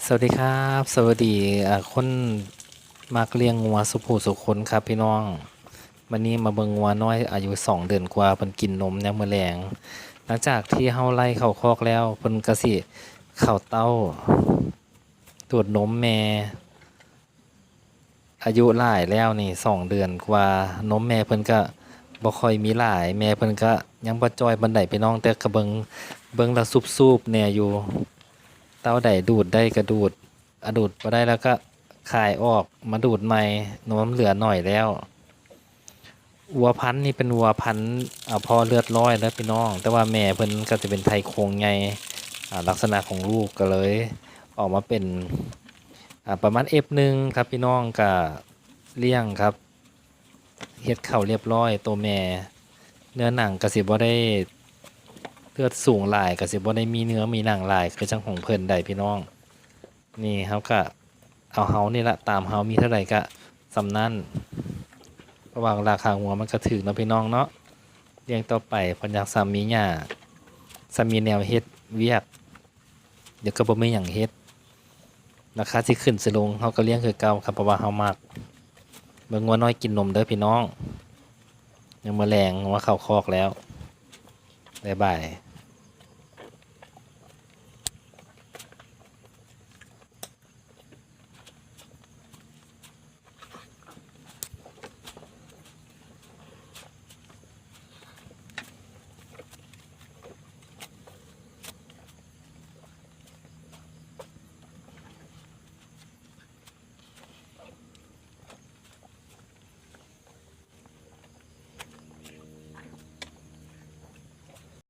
สวัสดีครับสวัสดีคนมักเลี้ยงงัวสุผู้สุคนครับพี่น้องวันนี้มาเบิ่งงัวน้อยอายุ2 เดือนกว่าเพิ่นกินนมยามมื้อแลงหลังจากที่เฮาไล่เข้าคอกแล้วเพิ่นก็สิเข้าเต้าดูดนมแม่อายุหลายแล้วนี่2 เดือนกว่านมแม่เพิ่นก็บ่ค่อยมีหลายแม่เพิ่นก็ยังบ่จ้อยปานใดพี่น้องแต่ก็เบิ่งแล้วซูบๆแน่อยู่ เต้าใดดูดได้ก็ดูดดูดบ่ได้แล้วก็คายออกมาดูดใหม่นมเหลือหน่อยแล้ววัวพันธุ์นี่เป็นวัวพันธุ์พอเลือดร้อยแล้วพี่น้องแต่ว่าแม่เพิ่นก็จะเป็นไทยโครงใหญ่ลักษณะของลูกก็เลยออกมาเป็นประมาณ F1 ครับพี่น้องก็เลี้ยงครับเฮ็ดเข้าเรียบร้อยตัวแม่เนื้อหนังก็สิบ่ได้เลือดสูงหลายก็สิบ่ได้มีเนื้อมีหนังหลายคือจังของเพิ่นได้พี่น้อง นี่เขาก็เอาเฮานี่ละตามเฮามีเท่าไหร่ก็สำนั่นระหว่างราคาหัวมันก็ถึกเนาะพี่น้องเนาะเลี้ยงต่อไปเพิ่นอยากสามีหญ้าสามีแนวเฮ็ดเวียกเดี๋ยวก็บ่มีหยังเฮ็ดราคาสิขึ้นสิลงเฮาก็เลี้ยงคือเก่าครับเพราะว่าเฮามักเบิ่งงัวน้อยกินนมเด้อพี่น้องยังมื้อแลงว่าเข้าคอกแล้วบ๊ายบาย